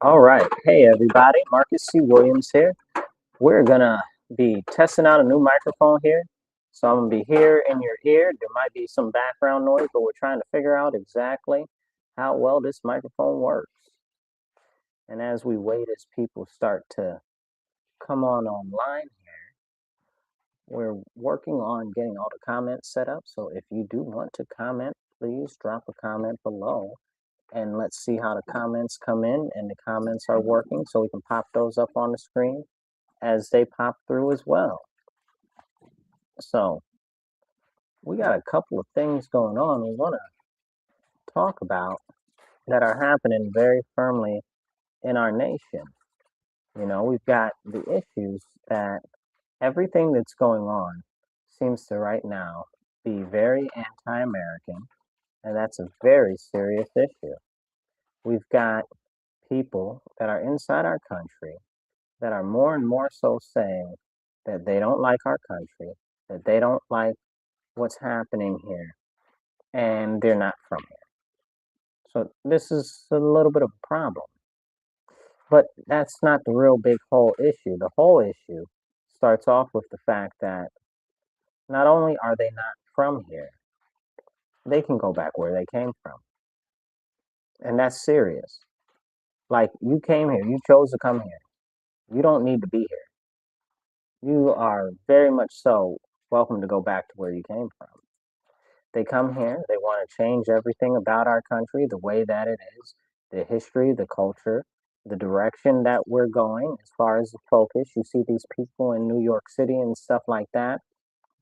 All right. Hey, everybody. Marcus C. Williams here. We're going to be testing out a new microphone here. So I'm going to be here in your ear. There might be some background noise, but we're trying to figure out exactly how well this microphone works. And as we wait, as people start to come on online here, we're working on getting all the comments set up. So if you do want to comment, please drop a comment below. And let's see how the comments come in and the comments are working so we can pop those up on the screen as they pop through as well. So we got a couple of things going on we want to talk about that are happening very firmly in our nation. You know, we've got the issues that everything that's going on seems to right now be very anti-American, and that's a very serious issue. We've got people that are inside our country that are more and more so saying that they don't like our country, that they don't like what's happening here, and they're not from here. So this is a little bit of a problem. But that's not the real big whole issue. The whole issue starts off with the fact that not only are they not from here, they can go back where they came from. And that's serious. Like, you came here, you chose to come here. You don't need to be here. You are very much so welcome to go back to where you came from. They come here, they want to change everything about our country, the way that it is, the history, the culture, the direction that we're going as far as the focus. You see these people in New York City and stuff like that,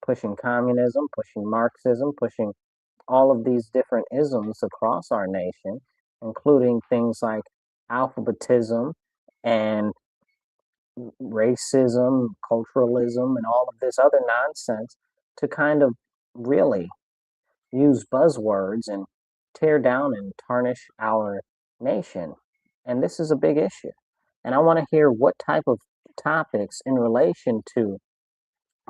pushing communism, pushing Marxism, pushing all of these different isms across our nation, including things like alphabetism and racism, culturalism, and all of this other nonsense to kind of really use buzzwords and tear down and tarnish our nation. And this is a big issue. And I want to hear what type of topics in relation to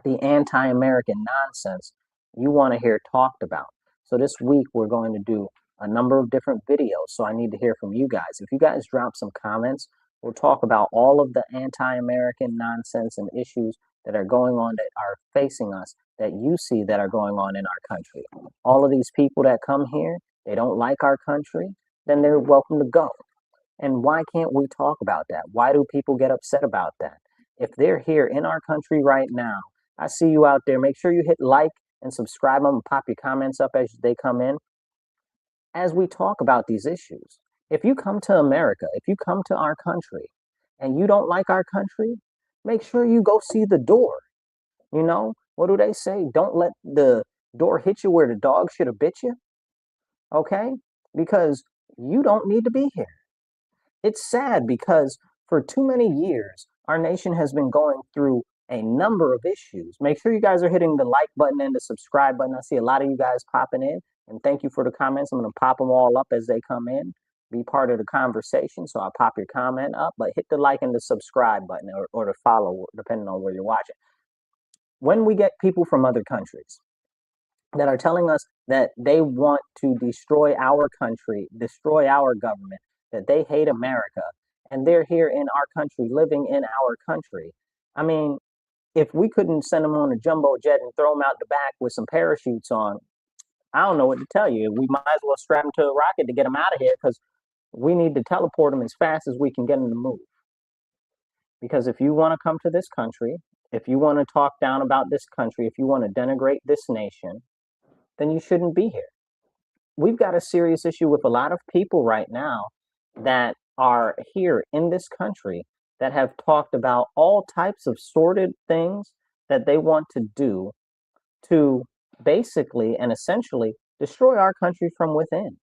the anti American nonsense you want to hear talked about. So this week, we're going to do a number of different videos. So I need to hear from you guys. If you guys drop some comments, we'll talk about all of the anti American nonsense and issues that are going on that are facing us that you see that are going on in our country. All of these people that come here, they don't like our country, then they're welcome to go. And why can't we talk about that? Why do people get upset about that? If they're here in our country right now, I see you out there. Make sure you hit like and subscribe them and pop your comments up as they come in. As we talk about these issues, if you come to America, if you come to our country and you don't like our country, make sure you go see the door. You know, what do they say? Don't let the door hit you where the dog should have bit you. Okay? Because you don't need to be here. It's sad because for too many years, our nation has been going through a number of issues. Make sure you guys are hitting the like button and the subscribe button. I see a lot of you guys popping in, and thank you for the comments. I'm going to pop them all up as they come in. Be part of the conversation, so I'll pop your comment up, but hit the like and the subscribe button or the follow, depending on where you're watching. When we get people from other countries that are telling us that they want to destroy our country, destroy our government, that they hate America, and they're here in our country, living in our country. I mean, if we couldn't send them on a jumbo jet and throw them out the back with some parachutes on, I don't know what to tell you. We might as well strap them to a rocket to get them out of here because we need to teleport them as fast as we can get them to move. Because if you want to come to this country, if you want to talk down about this country, if you want to denigrate this nation, then you shouldn't be here. We've got a serious issue with a lot of people right now that are here in this country that have talked about all types of sordid things that they want to do to basically and essentially destroy our country from within.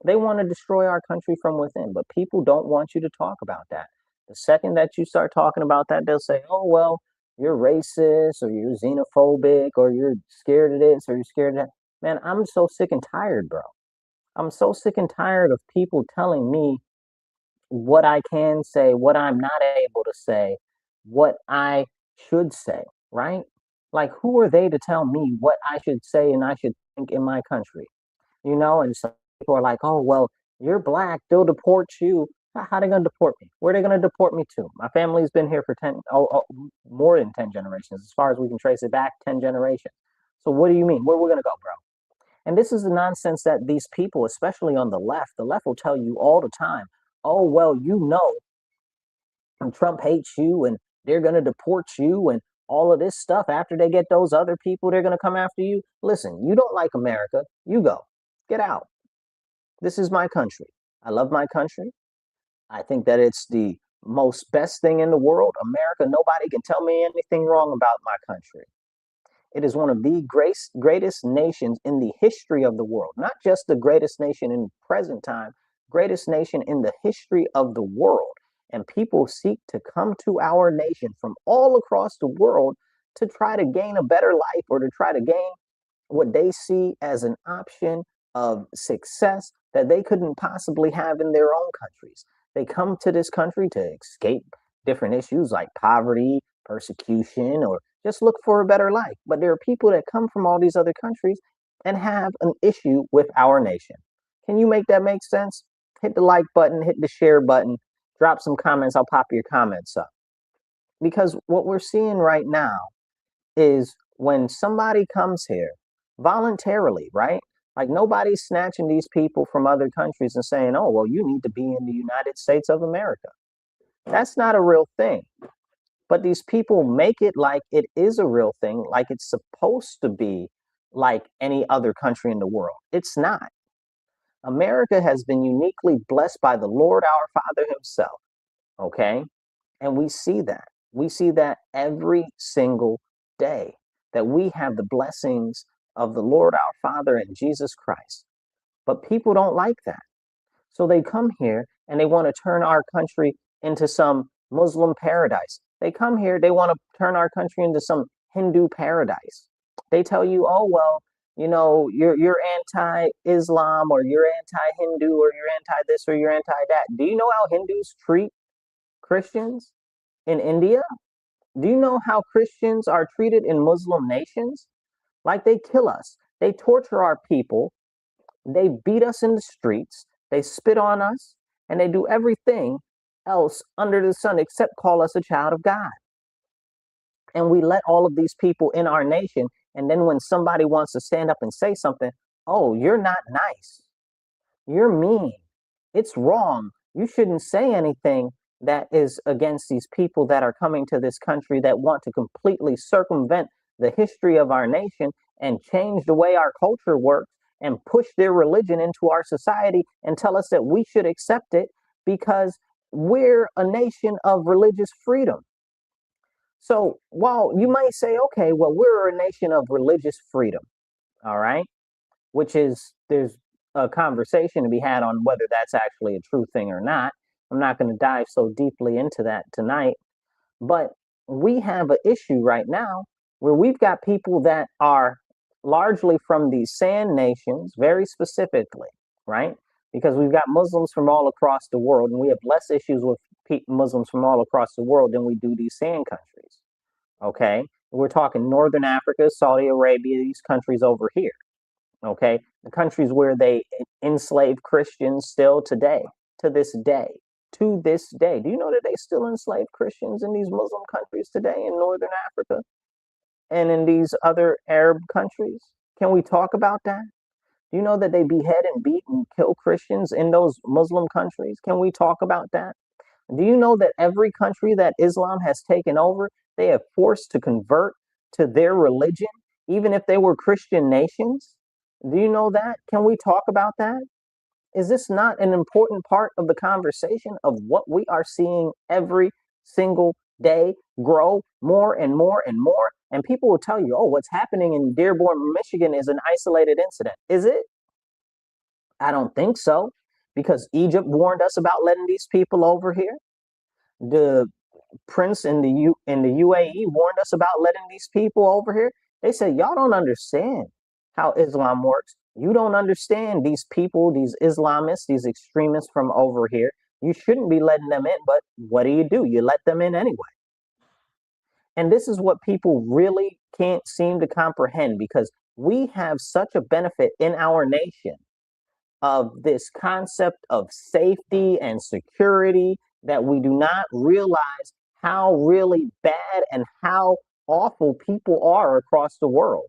They want to destroy our country from within, but people don't want you to talk about that. The second that you start talking about that, they'll say, oh, well, you're racist or you're xenophobic or you're scared of this or you're scared of that. Man, I'm so sick and tired, bro. I'm so sick and tired of people telling me what I can say, what I'm not able to say, what I should say, right? Like, who are they to tell me what I should say and I should think in my country? You know, and some people are like, oh, well, you're black, they'll deport you. How they going to deport me? Where are they going to deport me to? My family's been here for more than 10 generations. As far as we can trace it back, 10 generations. So what do you mean? Where we going to go, bro? And this is the nonsense that these people, especially on the left will tell you all the time. Oh, well, you know, Trump hates you and they're going to deport you and all of this stuff. After they get those other people, they're going to come after you. Listen, you don't like America. You go. Get out. This is my country. I love my country. I think that it's the most best thing in the world. America, nobody can tell me anything wrong about my country. It is one of the greatest nations in the history of the world, not just the greatest nation in present time, greatest nation in the history of the world. And people seek to come to our nation from all across the world to try to gain a better life or to try to gain what they see as an option of success that they couldn't possibly have in their own countries. They come to this country to escape different issues like poverty, persecution, or just look for a better life. But there are people that come from all these other countries and have an issue with our nation. Can you make that make sense? Hit the like button, hit the share button, drop some comments. I'll pop your comments up. Because what we're seeing right now is when somebody comes here voluntarily, right? Like nobody's snatching these people from other countries and saying, oh, well, you need to be in the United States of America. That's not a real thing. But these people make it like it is a real thing, like it's supposed to be like any other country in the world. It's not. America has been uniquely blessed by the Lord our Father himself. Okay. And we see that. We see that every single day that we have the blessings of the Lord our Father and Jesus Christ. But people don't like that. So they come here and they want to turn our country into some Muslim paradise. They come here, they want to turn our country into some Hindu paradise. They tell you, oh, well, you know, you're anti-Islam or you're anti-Hindu or you're anti this or you're anti that. Do you know how Hindus treat Christians in India? Do you know how Christians are treated in Muslim nations? Like they kill us, they torture our people, they beat us in the streets, they spit on us, and they do everything else under the sun except call us a child of God. And we let all of these people in our nation. And then when somebody wants to stand up and say something, oh, you're not nice. You're mean. It's wrong. You shouldn't say anything that is against these people that are coming to this country that want to completely circumvent the history of our nation and change the way our culture works and push their religion into our society and tell us that we should accept it because we're a nation of religious freedom. So while you might say, okay, well, we're a nation of religious freedom, all right, which is there's a conversation to be had on whether that's actually a true thing or not. I'm not going to dive so deeply into that tonight, but we have an issue right now where we've got people that are largely from these sand nations, very specifically, right? Because we've got Muslims from all across the world, and we have less issues with Muslims from all across the world than we do these sand countries. Okay, we're talking Northern Africa, Saudi Arabia, these countries over here. Okay, the countries where they enslave Christians still today, to this day, to this day. Do you know that they still enslave Christians in these Muslim countries today in Northern Africa and in these other Arab countries? Can we talk about that? Do you know that they behead and beat and kill Christians in those Muslim countries? Can we talk about that? Do you know that every country that Islam has taken over, they have forced to convert to their religion, even if they were Christian nations? Do you know that? Can we talk about that? Is this not an important part of the conversation of what we are seeing every single day grow more and more and more? And people will tell you, oh, what's happening in Dearborn, Michigan is an isolated incident. Is it? I don't think so, because Egypt warned us about letting these people over here. The prince in the UAE warned us about letting these people over here. They said, y'all don't understand how Islam works. You don't understand these people, these Islamists, these extremists from over here. You shouldn't be letting them in, but what do? You let them in anyway. And this is what people really can't seem to comprehend, because we have such a benefit in our nation of this concept of safety and security that we do not realize how really bad and how awful people are across the world.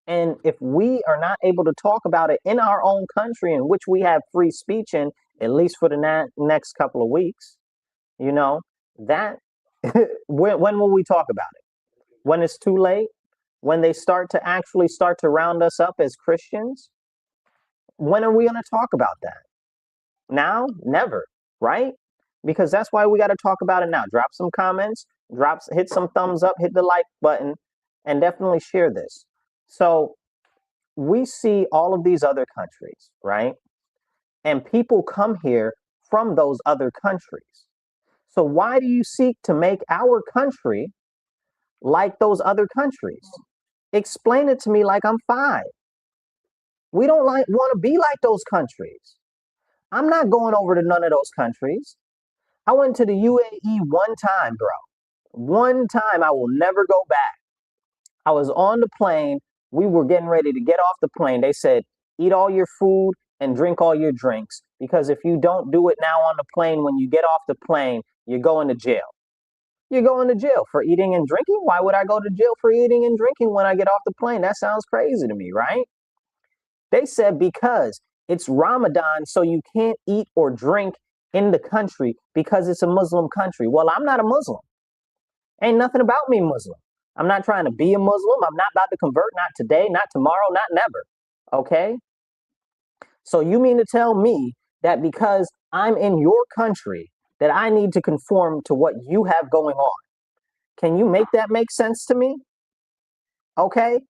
And if we are not able to talk about it in our own country, in which we have free speech in, at least for the next couple of weeks, you know, that when will we talk about it? When it's too late? When they start to round us up as Christians? When are we going to talk about that? Now? Never, right? Because that's why we got to talk about it now. Drop some comments, hit some thumbs up, hit the like button, and definitely share this. So we see all of these other countries, right? And people come here from those other countries. So why do you seek to make our country like those other countries? Explain it to me like I'm 5. We don't want to be like those countries. I'm not going over to none of those countries. I went to the UAE one time, bro. One time. I will never go back. I was on the plane. We were getting ready to get off the plane. They said, eat all your food and drink all your drinks, because if you don't do it now on the plane, when you get off the plane, you're going to jail. You're going to jail for eating and drinking? Why would I go to jail for eating and drinking when I get off the plane? That sounds crazy to me, right? They said because it's Ramadan, so you can't eat or drink in the country because it's a Muslim country. Well, I'm not a Muslim. Ain't nothing about me Muslim. I'm not trying to be a Muslim. I'm not about to convert, not today, not tomorrow, not never. Okay? So you mean to tell me that because I'm in your country that I need to conform to what you have going on? Can you make that make sense to me? Okay?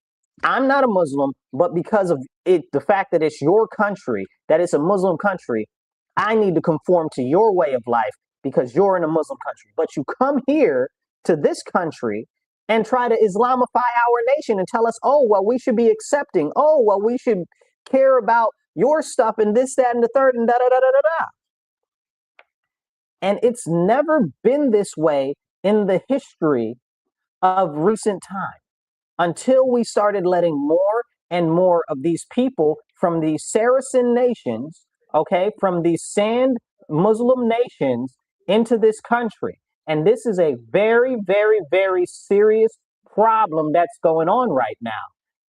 I'm not a Muslim, but because of it, the fact that it's your country, that it's a Muslim country, I need to conform to your way of life because you're in a Muslim country. But you come here to this country and try to Islamify our nation and tell us, oh, well, we should be accepting. Oh, well, we should care about your stuff and this, that, and the third, and da da da da da da. And it's never been this way in the history of recent time until we started letting more and more of these people from these Saracen nations, okay, from these sand Muslim nations into this country. And this is a very, very, very serious problem that's going on right now.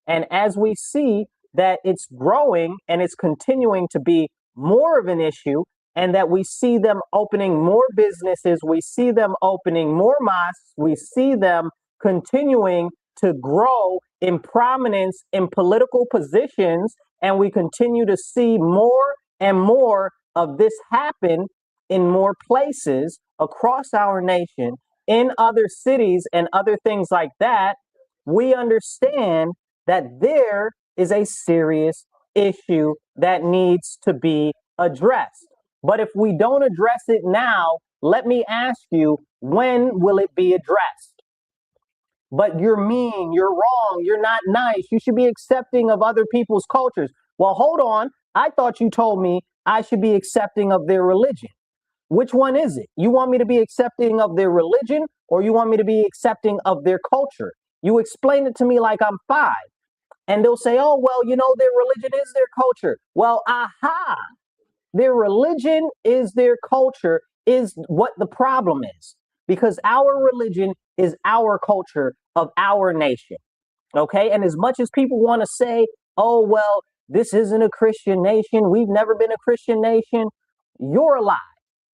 And as we see that it's growing and it's continuing to be more of an issue, and that we see them opening more businesses, we see them opening more mosques, we see them continuing to grow in prominence in political positions, and we continue to see more and more of this happen in more places across our nation, in other cities and other things like that, we understand that there is a serious issue that needs to be addressed. But if we don't address it now, let me ask you, when will it be addressed? But you're mean, you're wrong, you're not nice, you should be accepting of other people's cultures. Well, hold on. I thought you told me I should be accepting of their religion. Which one is it? You want me to be accepting of their religion, or you want me to be accepting of their culture? You explain it to me like I'm 5. And they'll say, oh, well, you know, their religion is their culture. Well, aha. Their religion is their culture is what the problem is, because our religion is our culture of our nation. Okay. And as much as people want to say, oh, well, this isn't a Christian nation, we've never been a Christian nation, you're a lie.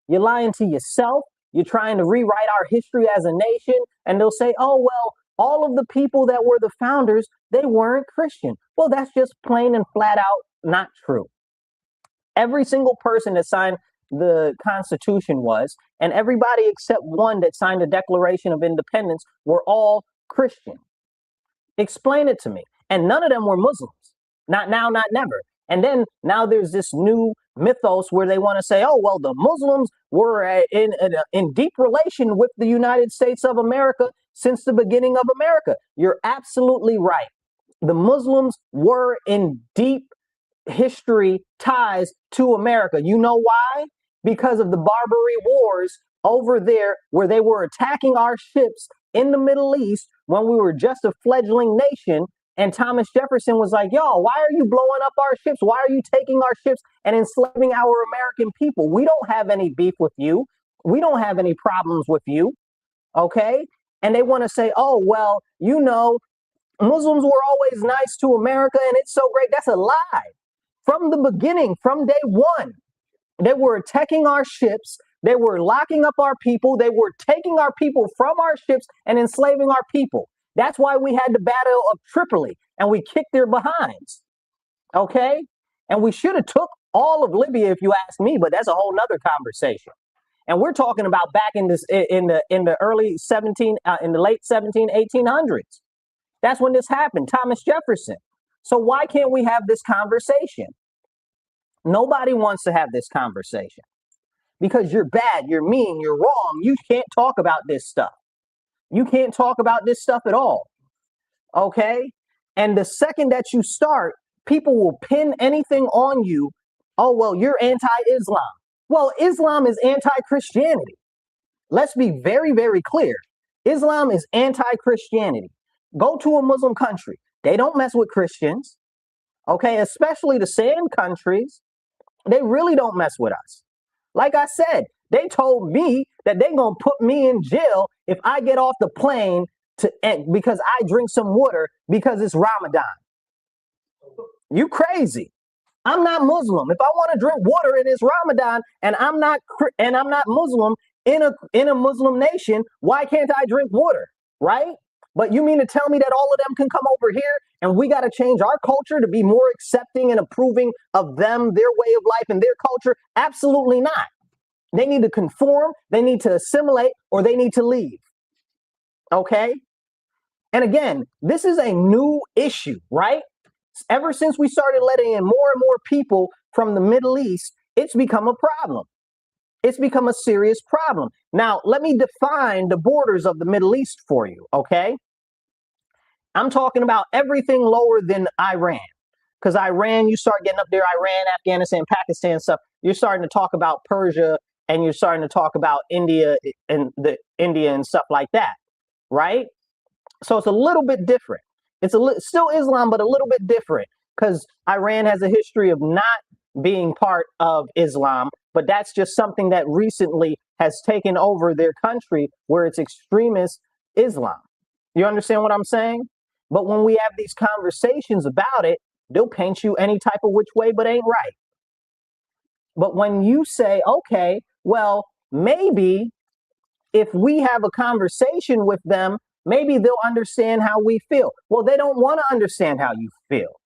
You're lying to yourself. You're trying to rewrite our history as a nation. And they'll say, oh, well, all of the people that were the founders, they weren't Christian. Well, that's just plain and flat out not true. Every single person that signed the Constitution was, and everybody except one that signed the Declaration of Independence were all Christian. Explain it to me. And none of them were Muslims. Not now, not never. And then now there's this new mythos where they want to say, oh, well, the Muslims were in deep relation with the United States of America since the beginning of America. You're absolutely right. The Muslims were in deep history ties to America. You know why? Because of the Barbary Wars over there, where they were attacking our ships in the Middle East when we were just a fledgling nation. And Thomas Jefferson was like, yo, why are you blowing up our ships? Why are you taking our ships and enslaving our American people? We don't have any beef with you. We don't have any problems with you. Okay. And they want to say, oh, well, Muslims were always nice to America and it's so great. That's a lie. From the beginning, from day one, they were attacking our ships. They were locking up our people. They were taking our people from our ships and enslaving our people. That's why we had the Battle of Tripoli and we kicked their behinds. Okay? And we should have took all of Libya if you ask me, but that's a whole nother conversation. And we're talking about back in the early 17 in the late 1800s. That's when this happened, Thomas Jefferson. So why can't we have this conversation? Nobody wants to have this conversation because you're bad, you're mean, you're wrong. You can't talk about this stuff. You can't talk about this stuff at all. Okay? And the second that you start, people will pin anything on you. Oh, well, you're anti-Islam. Well, Islam is anti-Christianity. Let's be very, very clear. Islam is anti-Christianity. Go to a Muslim country. They don't mess with Christians. Okay, especially the sand countries. They really don't mess with us. Like I said, they told me that they're going to put me in jail if I get off the plane because I drink some water because it's Ramadan. You crazy. I'm not Muslim. If I want to drink water and it's Ramadan and I'm not Muslim in a Muslim nation, why can't I drink water? Right? But you mean to tell me that all of them can come over here and we got to change our culture to be more accepting and approving of them, their way of life and their culture? Absolutely not. They need to conform, they need to assimilate, or they need to leave. Okay? And again, this is a new issue, right? Ever since we started letting in more and more people from the Middle East, it's become a problem. It's become a serious problem. Now, let me define the borders of the Middle East for you, okay? I'm talking about everything lower than Iran. Because Iran, you start getting up there, Iran, Afghanistan, Pakistan stuff, you're starting to talk about Persia and you're starting to talk about India and stuff like that, right? So it's a little bit different. It's still Islam, but a little bit different because Iran has a history of not being part of Islam, but that's just something that recently has taken over their country where it's extremist Islam. You understand what I'm saying? But when we have these conversations about it, they'll paint you any type of which way, but ain't right. But when you say, okay, well, maybe if we have a conversation with them, maybe they'll understand how we feel. Well, they don't want to understand how you feel.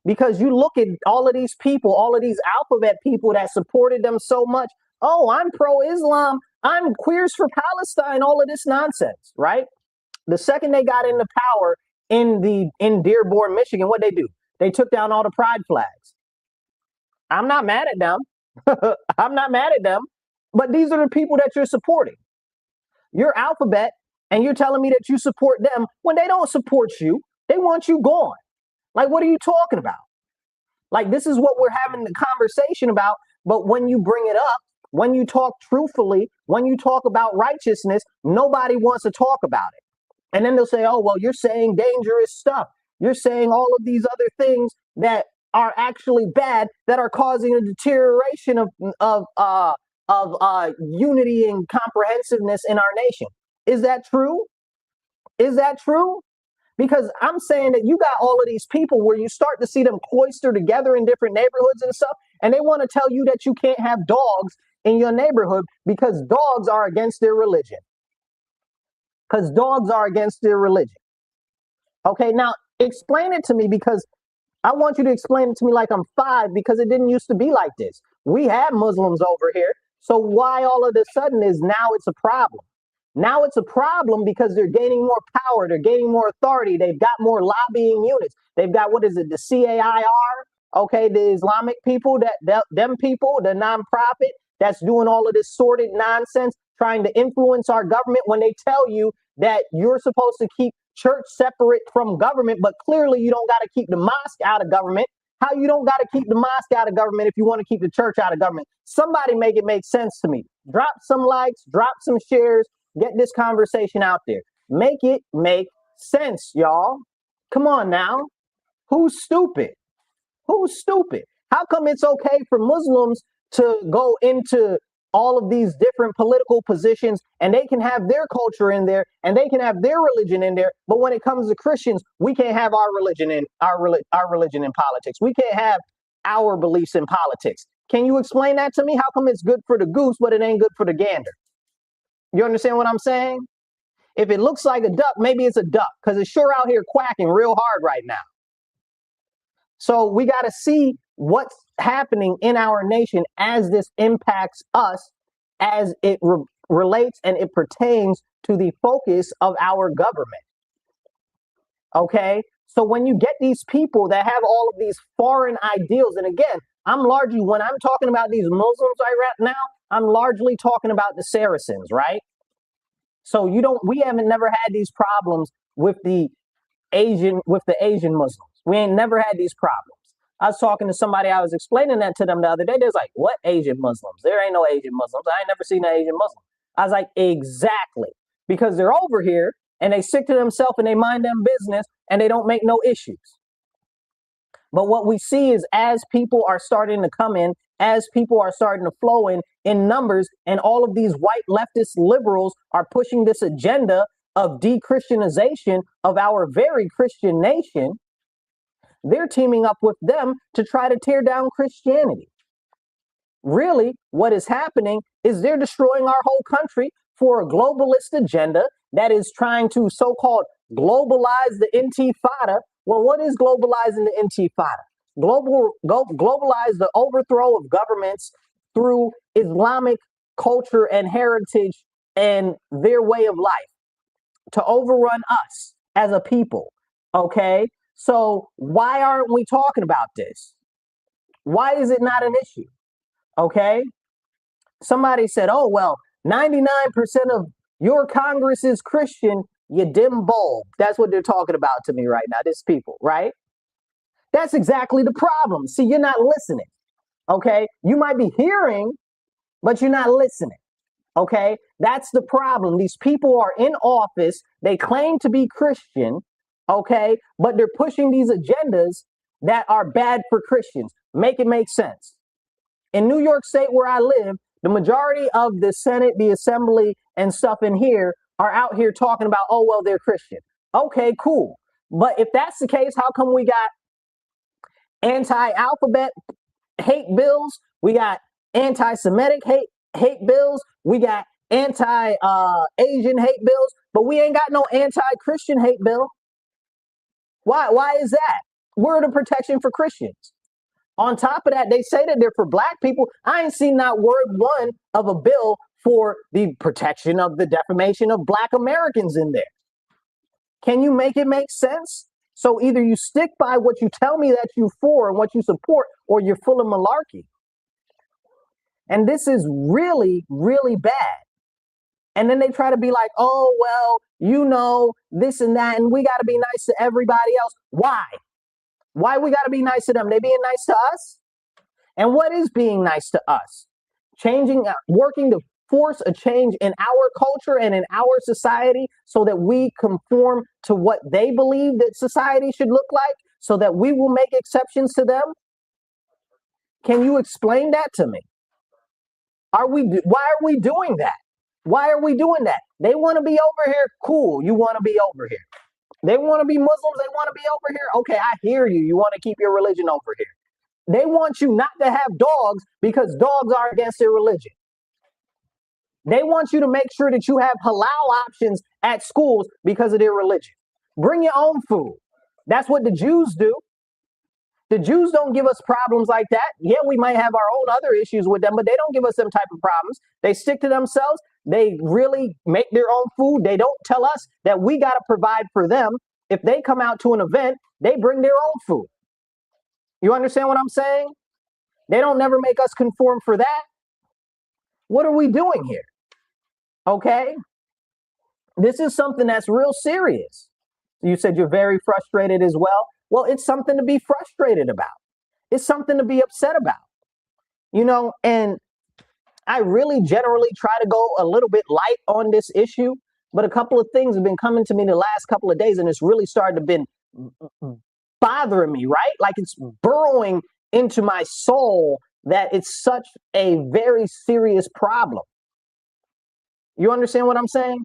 Because you look at all of these people, all of these alphabet people that supported them so much. Oh, I'm pro-Islam. I'm queers for Palestine, all of this nonsense, right? The second they got into power in Dearborn, Michigan, what they do? They took down all the pride flags. I'm not mad at them. I'm not mad at them. But these are the people that you're supporting. You're alphabet, and you're telling me that you support them when they don't support you. They want you gone. Like, what are you talking about? Like, this is what we're having the conversation about. But when you bring it up, when you talk truthfully, when you talk about righteousness, nobody wants to talk about it. And then they'll say, oh, well, you're saying dangerous stuff. You're saying all of these other things that are actually bad that are causing a deterioration of unity and comprehensiveness in our nation. Is that true? Is that true? Because I'm saying that you got all of these people where you start to see them cloister together in different neighborhoods and stuff, and they want to tell you that you can't have dogs in your neighborhood because dogs are against their religion. Because dogs are against their religion. Okay, now explain it to me, because I want you to explain it to me like I'm 5, because it didn't used to be like this. We had Muslims over here. So why all of a sudden is now it's a problem? Now it's a problem because they're gaining more power. They're gaining more authority. They've got more lobbying units. They've got, what is it, the CAIR? Okay, the Islamic people, them people, the nonprofit that's doing all of this sordid nonsense, trying to influence our government when they tell you that you're supposed to keep church separate from government, but clearly you don't got to keep the mosque out of government. How you don't got to keep the mosque out of government if you want to keep the church out of government? Somebody make it make sense to me. Drop some likes, drop some shares, get this conversation out there. Make it make sense, y'all. Come on now. Who's stupid? Who's stupid? How come it's okay for Muslims to go into all of these different political positions and they can have their culture in there and they can have their religion in there, but when it comes to Christians, we can't have our religion in our religion in politics. We can't have our beliefs in politics. Can you explain that to me? How come it's good for the goose, but it ain't good for the gander? You understand what I'm saying? If it looks like a duck, maybe it's a duck because it's sure out here quacking real hard right now. So we got to see what's happening in our nation as this impacts us, as it relates and it pertains to the focus of our government. Okay. So when you get these people that have all of these foreign ideals, and again, when I'm talking about these Muslims right now, I'm largely talking about the Saracens, right? So we haven't never had these problems with the Asian Muslims. We ain't never had these problems. I was talking to somebody, I was explaining that to them the other day. They was like, what Asian Muslims? There ain't no Asian Muslims. I ain't never seen an Asian Muslim. I was like, exactly. Because they're over here and they stick to themselves and they mind them business and they don't make no issues. But what we see is as people are starting to come in, as people are starting to flow in numbers, and all of these white leftist liberals are pushing this agenda of de-Christianization of our very Christian nation, they're teaming up with them to try to tear down Christianity. Really, what is happening is they're destroying our whole country for a globalist agenda that is trying to so-called globalize the intifada. Well, what is globalizing the intifada? Globalize the overthrow of governments through Islamic culture and heritage and their way of life to overrun us as a people. Okay? So why aren't we talking about this? Why is it not an issue? Okay? Somebody said, oh, well, 99% of your Congress is Christian, you dim bulb. That's what they're talking about to me right now, these people, right? That's exactly the problem. See, you're not listening. Okay? You might be hearing, but you're not listening. Okay? That's the problem. These people are in office. They claim to be Christian. Okay? But they're pushing these agendas that are bad for Christians. Make it make sense. In New York State, where I live, the majority of the Senate, the Assembly, and stuff in here are out here talking about, oh, well, they're Christian. Okay, cool. But if that's the case, how come we got anti-alphabet hate bills? We got anti-Semitic hate bills. We got anti-Asian hate bills, but we ain't got no anti-Christian hate bill. Why is that? We're the protection for Christians. On top of that, they say that they're for black people. I ain't seen not word one of a bill for the protection of the defamation of black Americans in there. Can you make it make sense? So either you stick by what you tell me that you for and what you support, or you're full of malarkey. And this is really, really bad. And then they try to be like, oh, well, you know, this and that, and we got to be nice to everybody else. Why? Why we got to be nice to them? They being nice to us? And what is being nice to us? Working to force a change in our culture and in our society so that we conform to what they believe that society should look like, so that we will make exceptions to them? Can you explain that to me? Why are we doing that? Why are we doing that? They want to be over here. Cool. You want to be over here. They want to be Muslims. They want to be over here. Okay, I hear you. You want to keep your religion over here. They want you not to have dogs because dogs are against their religion. They want you to make sure that you have halal options at schools because of their religion. Bring your own food. That's what the Jews do. The Jews don't give us problems like that. Yeah, we might have our own other issues with them, but they don't give us them type of problems. They stick to themselves. They really make their own food. They don't tell us that we got to provide for them. If they come out to an event, they bring their own food. You understand what I'm saying? They don't never make us conform for that. What are we doing here? Okay? This is something that's real serious. You said you're very frustrated as well. Well, it's something to be frustrated about. It's something to be upset about. You know, and I really generally try to go a little bit light on this issue, but a couple of things have been coming to me the last couple of days, and it's really started to been bothering me, right? Like it's burrowing into my soul that it's such a very serious problem. You understand what I'm saying?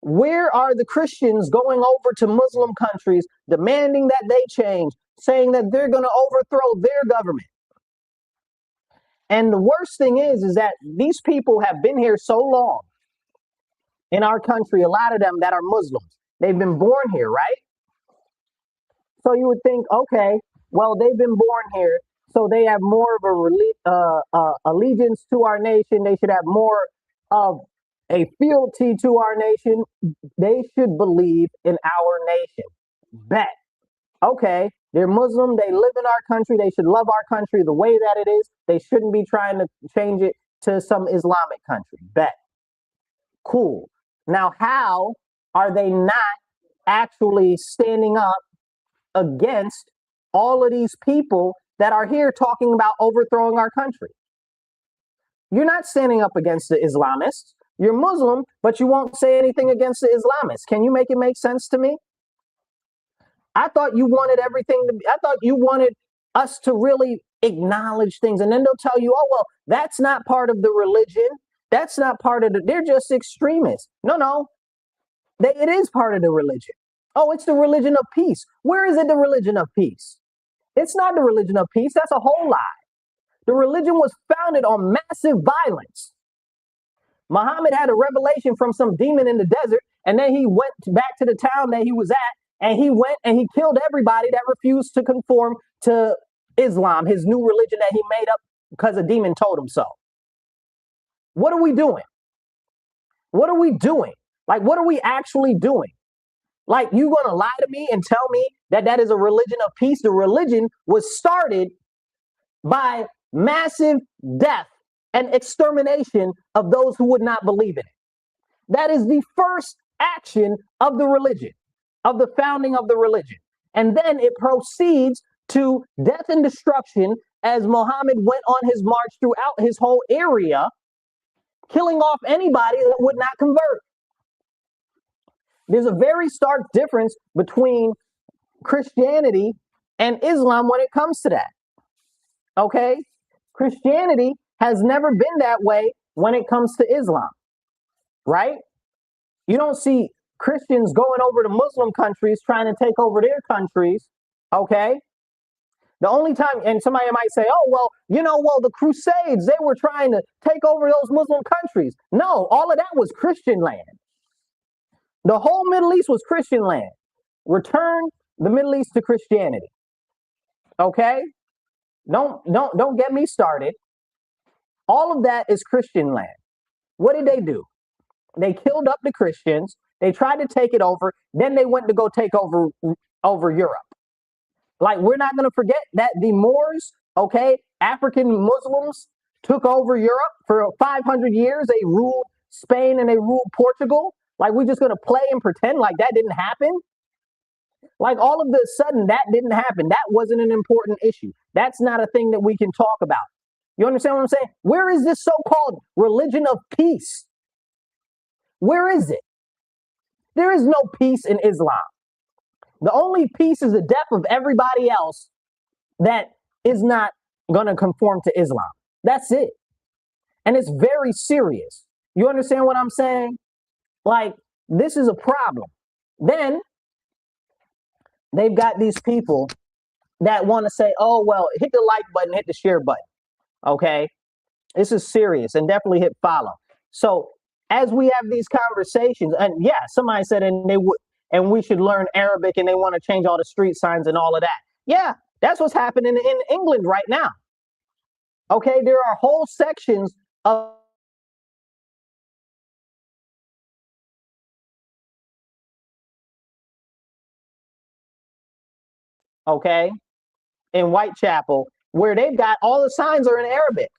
Where are the Christians going over to Muslim countries demanding that they change, saying that they're going to overthrow their government? And the worst thing is that these people have been here so long in our country, a lot of them that are Muslims. They've been born here, right? So you would think, okay, well, they've been born here, so they have more of a allegiance to our nation. They should have more of a fealty to our nation. They should believe in our nation. Bet. Okay, they're Muslim. They live in our country. They should love our country the way that it is. They shouldn't be trying to change it to some Islamic country. Bet. Cool. Now, how are they not actually standing up against all of these people that are here talking about overthrowing our country? You're not standing up against the Islamists. You're Muslim, but you won't say anything against the Islamists. Can you make it make sense to me? I thought you wanted everything to be, I thought you wanted us to really acknowledge things. And then they'll tell you, oh, well, that's not part of the religion. That's not part of they're just extremists. No, it is part of the religion. Oh, it's the religion of peace. Where is it the religion of peace? It's not the religion of peace. That's a whole lie. The religion was founded on massive violence. Muhammad had a revelation from some demon in the desert, and then he went back to the town that he was at, and he went and he killed everybody that refused to conform to Islam, his new religion that he made up because a demon told him so. What are we doing? What are we doing? Like, what are we actually doing? Like, you gonna lie to me and tell me that that is a religion of peace? The religion was started by massive death and extermination of those who would not believe in it. That is the first action of the religion, of the founding of the religion. And then it proceeds to death and destruction as Muhammad went on his march throughout his whole area, killing off anybody that would not convert. There's a very stark difference between Christianity and Islam when it comes to that. Okay? Christianity has never been that way when it comes to Islam, right? You don't see Christians going over to Muslim countries trying to take over their countries, okay? The only time, and somebody might say, oh, well, the Crusades, they were trying to take over those Muslim countries. No, all of that was Christian land. The whole Middle East was Christian land. Return the Middle East to Christianity. Okay? Don't get me started. All of that is Christian land. What did they do? They killed up the Christians. They tried to take it over. Then they went to go take over Europe. Like, we're not going to forget that the Moors, okay, African Muslims took over Europe for 500 years. They ruled Spain and they ruled Portugal. Like, we're just going to play and pretend like that didn't happen? Like, all of a sudden, that didn't happen. That wasn't an important issue. That's not a thing that we can talk about. You understand what I'm saying? Where is this so-called religion of peace? Where is it? There is no peace in Islam. The only peace is the death of everybody else that is not going to conform to Islam. That's it. And it's very serious. You understand what I'm saying? Like, this is a problem. Then they've got these people that want to say, oh, well, hit the like button, hit the share button. Okay? This is serious, and definitely hit follow. So as we have these conversations, and yeah, somebody said, and we should learn Arabic, and they want to change all the street signs and all of that. Yeah, that's what's happening in England right now. Okay, there are whole sections of in Whitechapel, where they've got all the signs are in Arabic.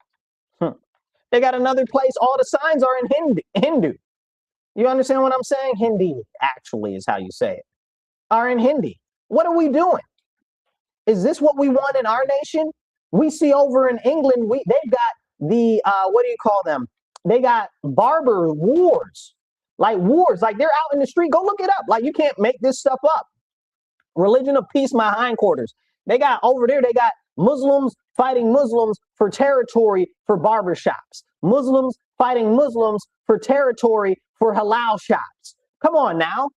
They got another place, all the signs are in Hindu. You understand what I'm saying? Hindi actually is how you say it. Are in Hindi. What are we doing? Is this what we want in our nation? We see over in England, they've got the, what do you call them? They got barber wars. Like wars, like they're out in the street. Go look it up. Like, you can't make this stuff up. Religion of peace, my hindquarters. They got over there, they got Muslims fighting Muslims for territory for barbershops. Muslims fighting Muslims for territory for halal shops. Come on now.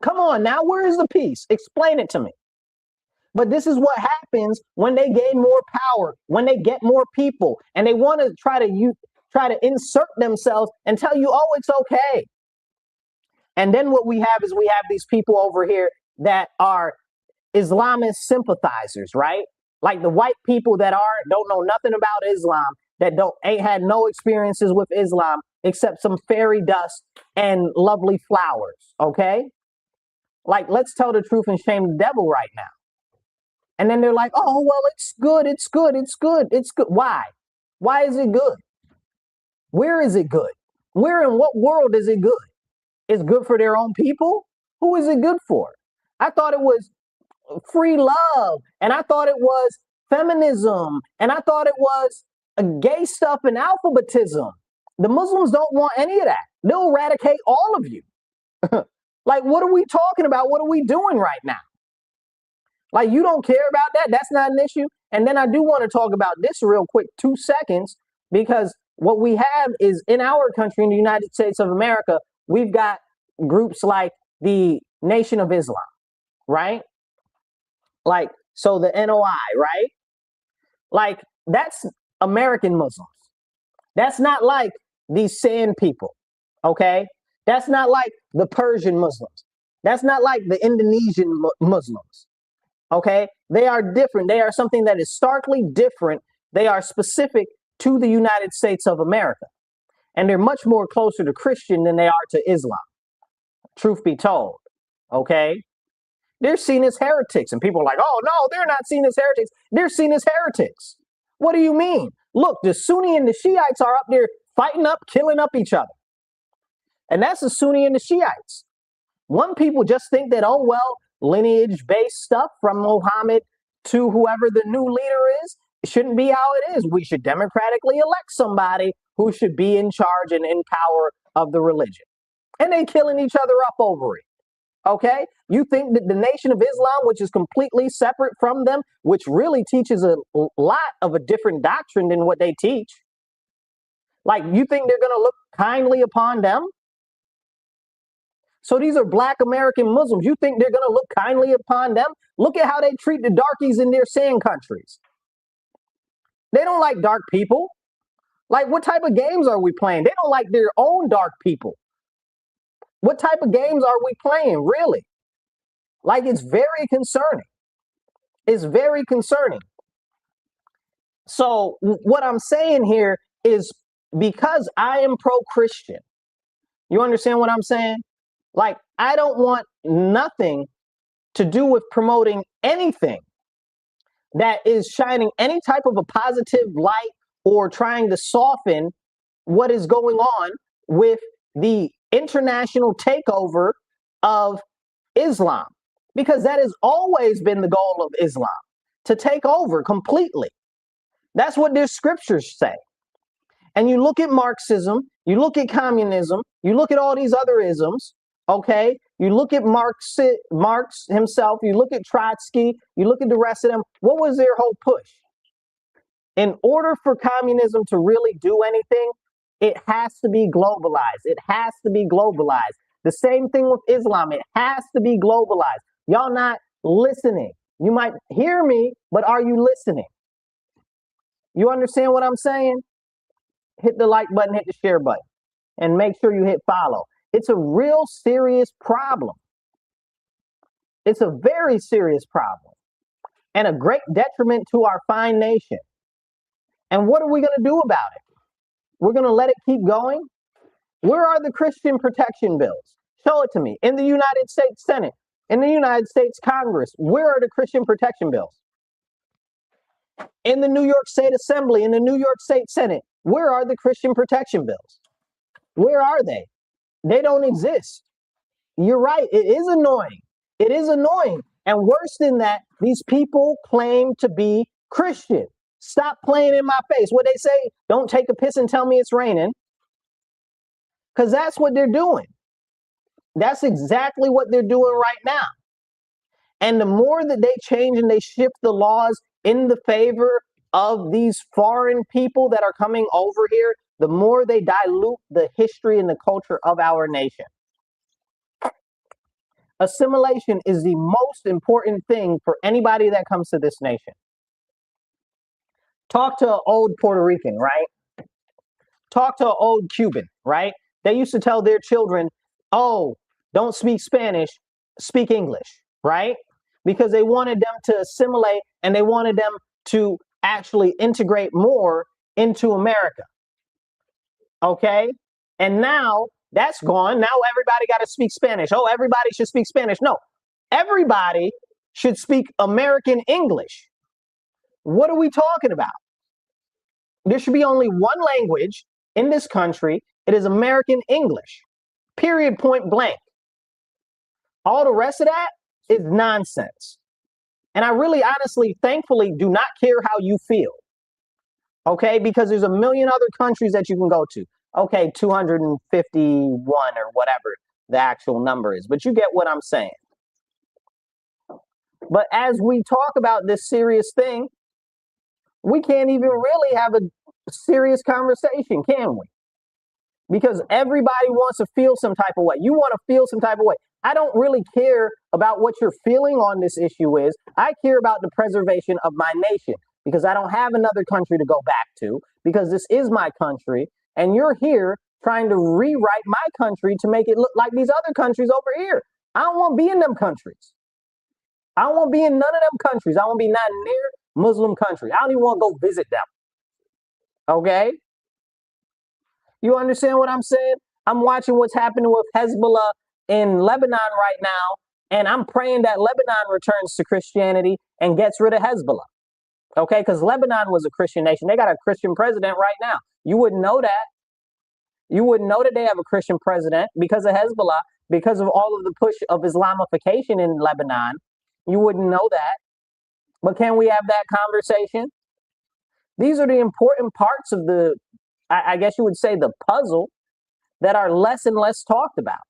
Come on now. Where is the peace? Explain it to me. But this is what happens when they gain more power, when they get more people, and they want to try to insert themselves and tell you, oh, it's okay. And then what we have is we have these people over here that are Islamist sympathizers, right? Like the white people that don't know nothing about Islam, that ain't had no experiences with Islam except some fairy dust and lovely flowers, okay? Like, let's tell the truth and shame the devil right now. And then they're like, oh, well, it's good, it's good, it's good, it's good. Why? Why is it good? Where is it good? Where in what world is it good? It's good for their own people? Who is it good for? I thought it was free love, and I thought it was feminism, and I thought it was gay stuff and alphabetism. The Muslims don't want any of that. They'll eradicate all of you. Like, what are we talking about? What are we doing right now? Like, you don't care about that? That's not an issue. And then I do want to talk about this real quick, 2 seconds, because what we have is in our country, in the United States of America, we've got groups like the Nation of Islam, right? Like, so the NOI, right? Like, that's American Muslims. That's not like these sand people, okay? That's not like the Persian Muslims. That's not like the Indonesian Muslims, okay? They are different. They are something that is starkly different. They are specific to the United States of America. And they're much more closer to Christian than they are to Islam, truth be told, okay? They're seen as heretics, and people are like, oh, no, they're not seen as heretics. They're seen as heretics. What do you mean? Look, the Sunni and the Shiites are up there fighting up, killing up each other. And that's the Sunni and the Shiites. One people just think that, oh, well, lineage-based stuff from Muhammad to whoever the new leader is, it shouldn't be how it is. We should democratically elect somebody who should be in charge and in power of the religion. And they killing each other up over it. Okay? You think that the Nation of Islam, which is completely separate from them, which really teaches a lot of a different doctrine than what they teach, like, you think they're going to look kindly upon them? So these are Black American Muslims. You think they're going to look kindly upon them? Look at how they treat the darkies in their sand countries. They don't like dark people. Like, what type of games are we playing? They don't like their own dark people. What type of games are we playing, really? Like, it's very concerning. It's very concerning. So what I'm saying here is, because I am pro-Christian, you understand what I'm saying? Like, I don't want nothing to do with promoting anything that is shining any type of a positive light or trying to soften what is going on with the international takeover of Islam, because that has always been the goal of Islam, to take over completely. That's what their scriptures say. And you look at Marxism, you look at communism, you look at all these other isms, okay? You look at Marx himself, you look at Trotsky, you look at the rest of them. What was their whole push? In order for communism to really do anything, it has to be globalized. It has to be globalized. The same thing with Islam. It has to be globalized. Y'all not listening. You might hear me, but are you listening? You understand what I'm saying? Hit the like button, hit the share button, and make sure you hit follow. It's a real serious problem. It's a very serious problem and a great detriment to our fine nation. And what are we going to do about it? We're going to let it keep going? Where are the Christian protection bills? Show it to me. In the United States Senate, in the United States Congress, where are the Christian protection bills? In the New York State Assembly, in the New York State Senate, where are the Christian protection bills? Where are they? They don't exist. You're right. It is annoying. It is annoying. And worse than that, these people claim to be Christian. Stop playing in my face. What they say, don't take a piss and tell me it's raining. Because that's what they're doing. That's exactly what they're doing right now. And the more that they change and they shift the laws in the favor of these foreign people that are coming over here, the more they dilute the history and the culture of our nation. Assimilation is the most important thing for anybody that comes to this nation. Talk to an old Puerto Rican, right? Talk to an old Cuban, right? They used to tell their children, oh, don't speak Spanish, speak English, right? Because they wanted them to assimilate and they wanted them to actually integrate more into America. Okay? And now that's gone. Now everybody got to speak Spanish. Oh, everybody should speak Spanish. No, everybody should speak American English. What are we talking about? There should be only one language in this country. It is American English. Period, point blank. All the rest of that is nonsense. And I really, honestly, thankfully, do not care how you feel. Okay? Because there's a million other countries that you can go to. Okay, 251 or whatever the actual number is. But you get what I'm saying. But as we talk about this serious thing, we can't even really have a serious conversation, can we? Because everybody wants to feel some type of way. You want to feel some type of way. I don't really care about what your feeling on this issue is. I care about the preservation of my nation because I don't have another country to go back to because this is my country. And you're here trying to rewrite my country to make it look like these other countries over here. I don't want to be in them countries. I don't want to be in none of them countries. I want to be not near Muslim country. I don't even want to go visit them. Okay? You understand what I'm saying? I'm watching what's happening with Hezbollah in Lebanon right now, and I'm praying that Lebanon returns to Christianity and gets rid of Hezbollah. Okay? Because Lebanon was a Christian nation. They got a Christian president right now. You wouldn't know that. You wouldn't know that they have a Christian president because of Hezbollah, because of all of the push of Islamification in Lebanon. You wouldn't know that. But can we have that conversation? These are the important parts of the, I guess you would say, the puzzle that are less and less talked about.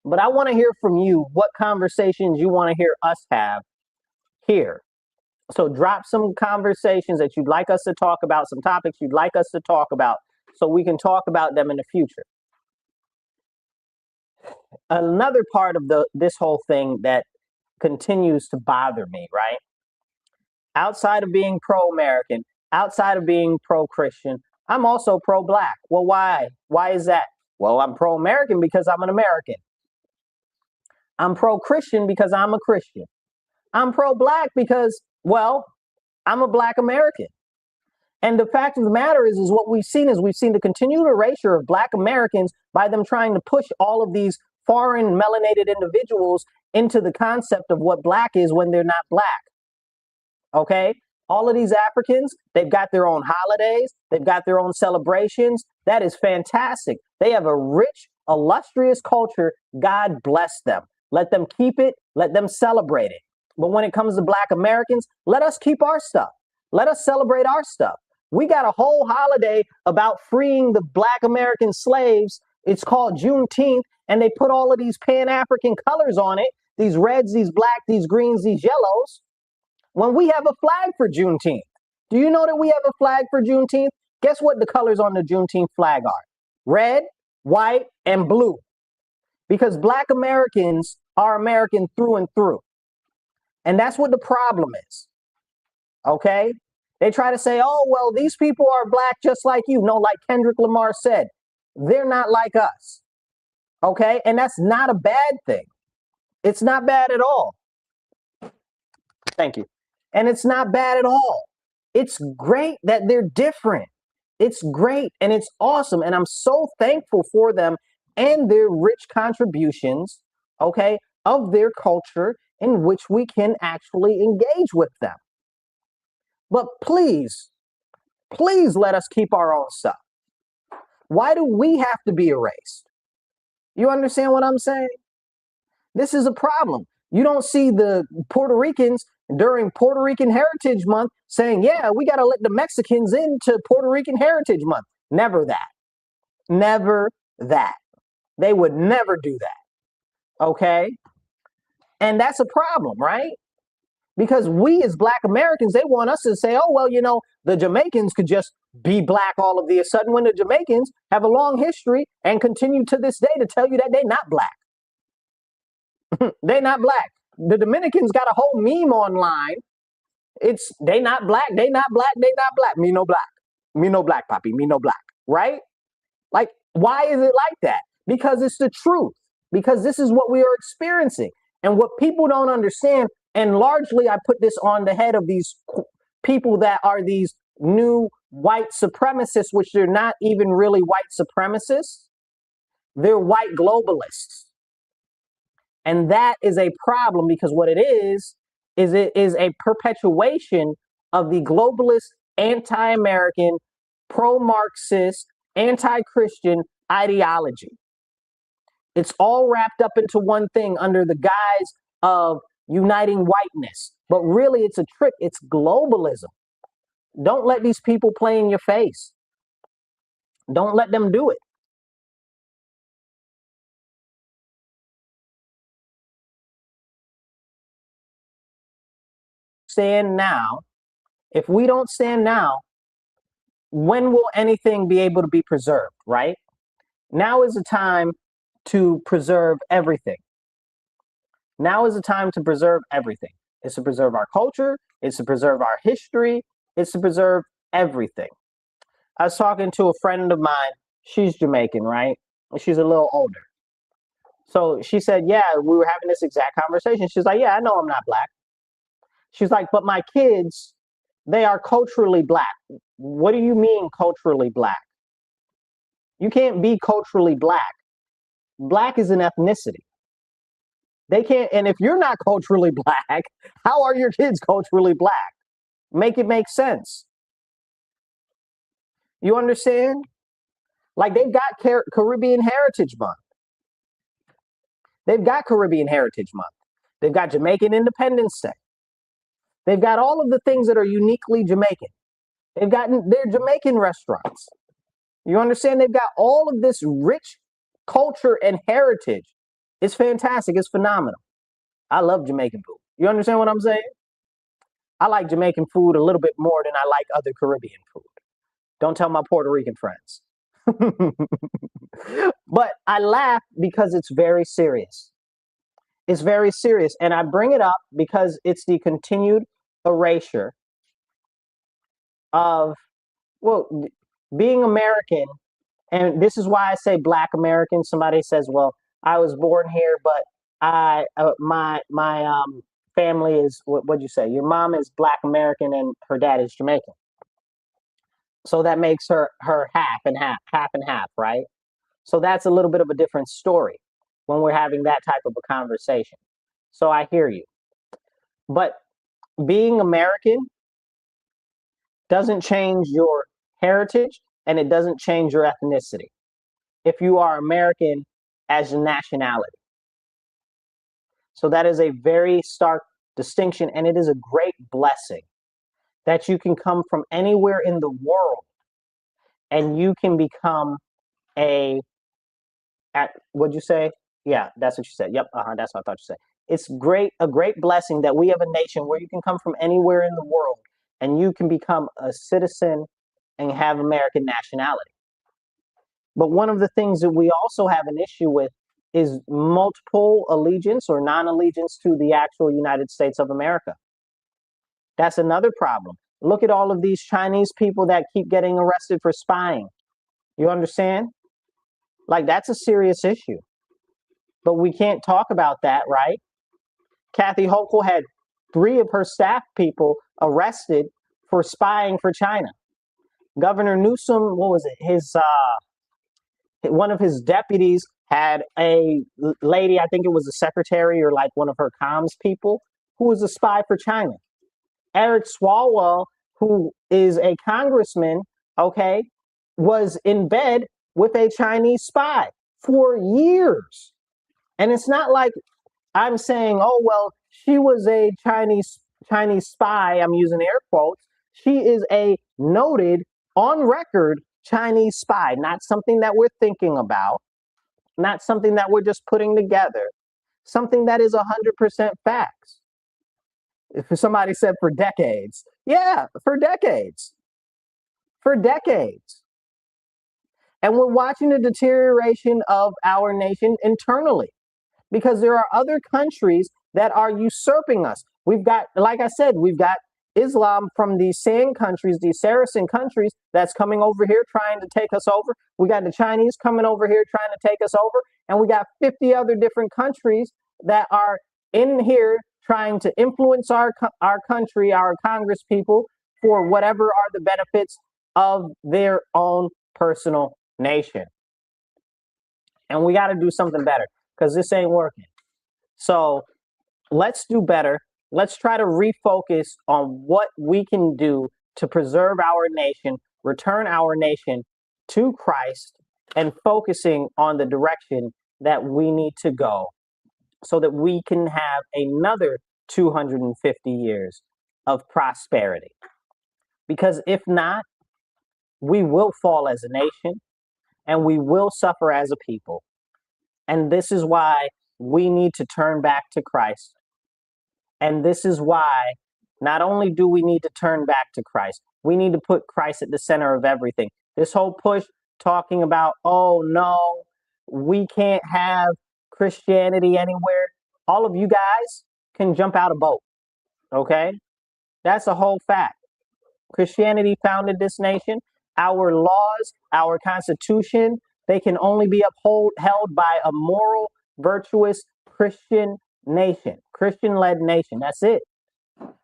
But I want to hear from you what conversations you want to hear us have here. So drop some conversations that you'd like us to talk about, some topics you'd like us to talk about, so we can talk about them in the future. Another part of this whole thing that continues to bother me, right? Outside of being pro-American, outside of being pro-Christian, I'm also pro-Black. Well, why? Why is that? Well, I'm pro-American because I'm an American. I'm pro-Christian because I'm a Christian. I'm pro-Black because, well, I'm a Black American. And the fact of the matter is what we've seen the continued erasure of Black Americans by them trying to push all of these foreign melanated individuals into the concept of what Black is when they're not Black. Okay? All of these Africans, they've got their own holidays. They've got their own celebrations. That is fantastic. They have a rich, illustrious culture. God bless them. Let them keep it. Let them celebrate it. But when it comes to Black Americans, let us keep our stuff. Let us celebrate our stuff. We got a whole holiday about freeing the Black American slaves. It's called Juneteenth, and they put all of these Pan-African colors on it. These reds, these black, these greens, these yellows. When we have a flag for Juneteenth. Do you know that we have a flag for Juneteenth? Guess what the colors on the Juneteenth flag are? Red, white, and blue. Because Black Americans are American through and through. And that's what the problem is. Okay? They try to say, oh, well, these people are Black just like you. No, like Kendrick Lamar said, they're not like us. Okay? And that's not a bad thing. It's not bad at all. Thank you. And it's not bad at all. It's great that they're different. It's great and it's awesome. And I'm so thankful for them and their rich contributions, okay, of their culture in which we can actually engage with them. But please, please let us keep our own stuff. Why do we have to be erased? You understand what I'm saying? This is a problem. You don't see the Puerto Ricans during Puerto Rican Heritage Month saying, yeah, we got to let the Mexicans into Puerto Rican Heritage Month. Never that. Never that. They would never do that. Okay? And that's a problem, right? Because we as Black Americans, they want us to say, oh, well, the Jamaicans could just be Black all of a sudden, when the Jamaicans have a long history and continue to this day to tell you that they're not Black. They're not Black. The Dominicans got a whole meme online. It's they not Black, they not Black, they not Black. Me no Black. Me no Black, Poppy. Me no Black. Right? Like, why is it like that? Because it's the truth. Because this is what we are experiencing. And what people don't understand, and largely I put this on the head of these people that are these new white supremacists, which they're not even really white supremacists. They're white globalists. And that is a problem, because what it is it is a perpetuation of the globalist, anti-American, pro-Marxist, anti-Christian ideology. It's all wrapped up into one thing under the guise of uniting whiteness. But really, it's a trick. It's globalism. Don't let these people play in your face. Don't let them do it. Stand now. If we don't stand now, when will anything be able to be preserved, right? Now is the time to preserve everything. Now is the time to preserve everything. It's to preserve our culture. It's to preserve our history. It's to preserve everything. I was talking to a friend of mine. She's Jamaican, right? She's a little older. So she said, yeah, we were having this exact conversation. She's like, yeah, I know I'm not Black. She's like, but my kids, they are culturally Black. What do you mean culturally Black? You can't be culturally Black. Black is an ethnicity. They can't, and if you're not culturally Black, how are your kids culturally Black? Make it make sense. You understand? Like, they've got Caribbean Heritage Month. They've got Caribbean Heritage Month. They've got Jamaican Independence Day. They've got all of the things that are uniquely Jamaican. They've got their Jamaican restaurants. You understand? They've got all of this rich culture and heritage. It's fantastic. It's phenomenal. I love Jamaican food. You understand what I'm saying? I like Jamaican food a little bit more than I like other Caribbean food. Don't tell my Puerto Rican friends. But I laugh because it's very serious. It's very serious. And I bring it up because it's the continued erasure of, well, being American. And this is why I say Black American. Somebody says, well, I was born here, but my family is, what'd you say? Your mom is Black American and her dad is Jamaican. So that makes her half and half, right? So that's a little bit of a different story when we're having that type of a conversation. So I hear you. But being American doesn't change your heritage, and it doesn't change your ethnicity if you are American as a nationality. So that is a very stark distinction, and it is a great blessing that you can come from anywhere in the world and you can become what'd you say? Yeah, that's what you said. Yep, that's what I thought you said. It's a great blessing that we have a nation where you can come from anywhere in the world and you can become a citizen and have American nationality. But one of the things that we also have an issue with is multiple allegiance or non-allegiance to the actual United States of America. That's another problem. Look at all of these Chinese people that keep getting arrested for spying. You understand? Like, that's a serious issue. But we can't talk about that, right? Kathy Hochul had 3 of her staff people arrested for spying for China. Governor Newsom, what was it? One of his deputies had a lady, I think it was a secretary or like one of her comms people, who was a spy for China. Eric Swalwell, who is a congressman, okay, was in bed with a Chinese spy for years. And it's not like I'm saying, oh, well, she was a Chinese spy. I'm using air quotes. She is a noted, on record Chinese spy, not something that we're thinking about, not something that we're just putting together. something that is 100% facts. If somebody said for decades, yeah, for decades, for decades. And we're watching the deterioration of our nation internally because there are other countries that are usurping us. We've got, like I said, we've got Islam from these Sand countries, these Saracen countries that's coming over here trying to take us over. We got the Chinese coming over here trying to take us over. And we got 50 other different countries that are in here trying to influence our country, our Congress people, for whatever are the benefits of their own personal nation. And we got to do something better because this ain't working. So let's do better. Let's try to refocus on what we can do to preserve our nation, return our nation to Christ, and focusing on the direction that we need to go so that we can have another 250 years of prosperity. Because if not, we will fall as a nation and we will suffer as a people. And this is why we need to turn back to Christ. And this is why not only do we need to turn back to Christ, we need to put Christ at the center of everything. This whole push talking about, oh no, we can't have Christianity anywhere. All of you guys can jump out a boat, okay? That's a whole fact. Christianity founded this nation. Our laws, our constitution, they can only be held by a moral, virtuous Christian nation, Christian-led nation. That's it.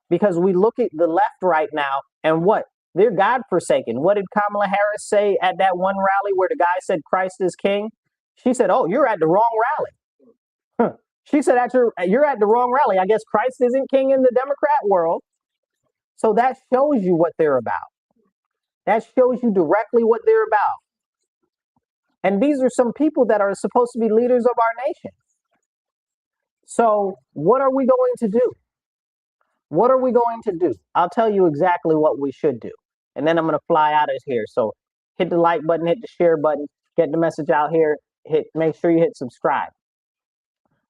Because we look at the left right now and what? They're God-forsaken. What did Kamala Harris say at that one rally where the guy said Christ is king? She said, oh, you're at the wrong rally. Huh. She said, you're at the wrong rally. I guess Christ isn't king in the Democrat world. So that shows you what they're about. That shows you directly what they're about. And these are some people that are supposed to be leaders of our nation. So what are we going to do? What are we going to do? I'll tell you exactly what we should do. And then I'm going to fly out of here. So hit the like button, hit the share button, get the message out here, make sure you hit subscribe.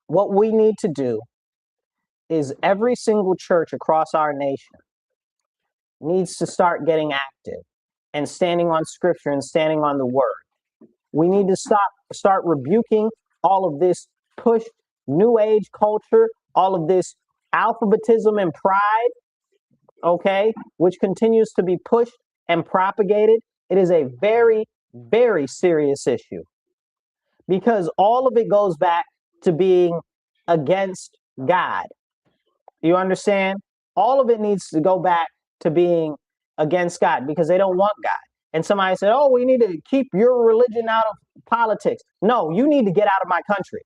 What we need to do is every single church across our nation needs to start getting active and standing on scripture and standing on the word. We need to start rebuking all of this pushed new age culture, all of this alphabetism and pride, okay, which continues to be pushed and propagated. It is a very, very serious issue because all of it goes back to being against God. You understand? All of it needs to go back to being against God because they don't want God. And somebody said, oh, we need to keep your religion out of politics. No, you need to get out of my country.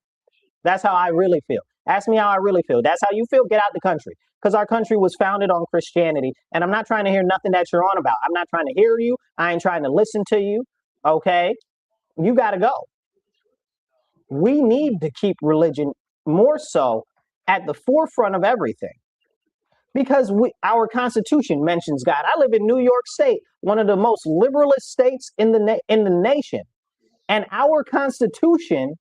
That's how I really feel. Ask me how I really feel. That's how you feel. Get out the country. Because our country was founded on Christianity. And I'm not trying to hear nothing that you're on about. I'm not trying to hear you. I ain't trying to listen to you. Okay? You got to go. We need to keep religion more so at the forefront of everything. Because our Constitution mentions God. I live in New York State, one of the most liberalist states in the nation. And our Constitution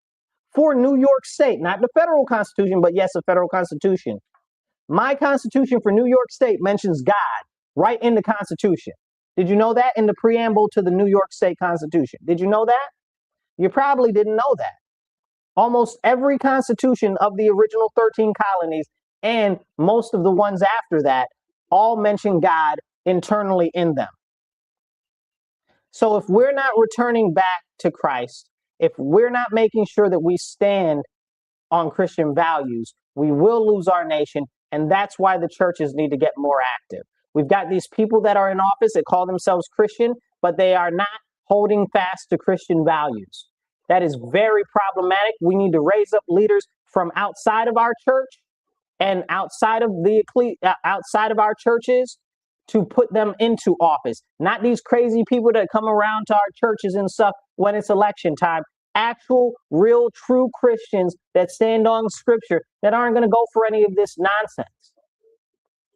for New York State, not the federal Constitution, but yes, the federal Constitution. My Constitution for New York State mentions God right in the Constitution. Did you know that in the preamble to the New York State Constitution? Did you know that? You probably didn't know that. Almost every constitution of the original 13 colonies and most of the ones after that all mention God internally in them. So if we're not returning back to Christ, if we're not making sure that we stand on Christian values, we will lose our nation. And that's why the churches need to get more active. We've got these people that are in office that call themselves Christian, but they are not holding fast to Christian values. That is very problematic. We need to raise up leaders from outside of our church and outside of our churches to put them into office. Not these crazy people that come around to our churches and stuff when it's election time. Actual, real, true Christians that stand on scripture that aren't going to go for any of this nonsense.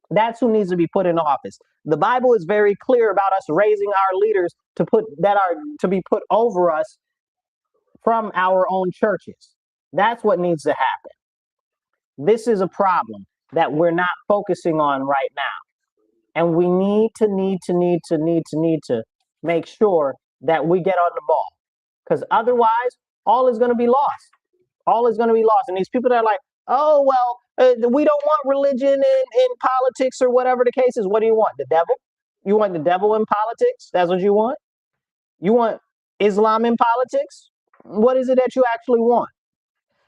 That's who needs to be put in office. The Bible is very clear about us raising our leaders to be put over us from our own churches. That's what needs to happen. This is a problem that we're not focusing on right now. And we need to make sure that we get on the ball. Because otherwise, all is going to be lost. All is going to be lost. And these people that are like, oh, well, we don't want religion in politics or whatever the case is. What do you want? The devil? You want the devil in politics? That's what you want? You want Islam in politics? What is it that you actually want?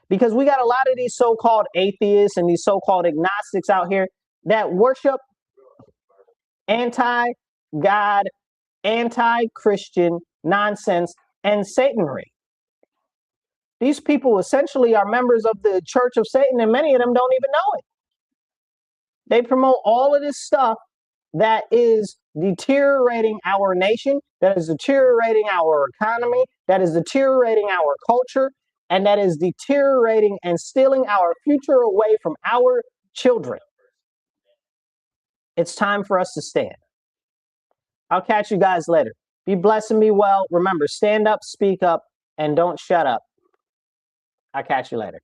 Because we got a lot of these so-called atheists and these so-called agnostics out here that worship anti-God, anti-Christian nonsense and Satanry. These people essentially are members of the Church of Satan, and many of them don't even know it. They promote all of this stuff that is deteriorating our nation, that is deteriorating our economy, that is deteriorating our culture, and that is deteriorating and stealing our future away from our children. It's time for us to stand. I'll catch you guys later. Be blessed and be well. Remember, stand up, speak up, and don't shut up. I'll catch you later.